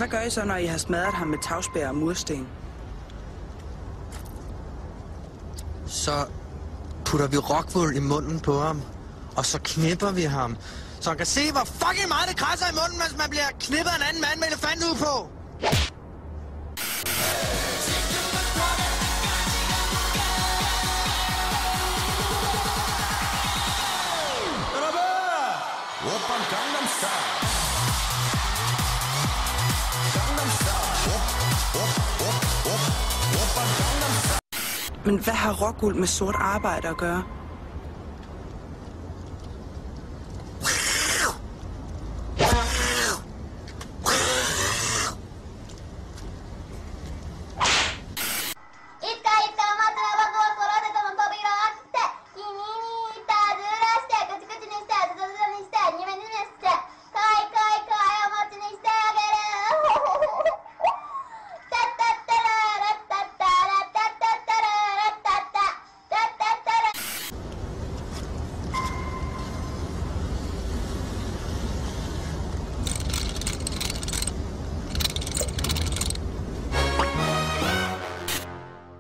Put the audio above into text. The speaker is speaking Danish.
gør I så, når I har smadret ham med tagspær og mursten? Så putter vi rockwool i munden på ham, og så knipper vi ham, så han kan se, hvor fucking meget det krasser i munden, mens man bliver knippet af en anden mand med elefanthue på. Men hvad har rockwool med sort arbejde at gøre?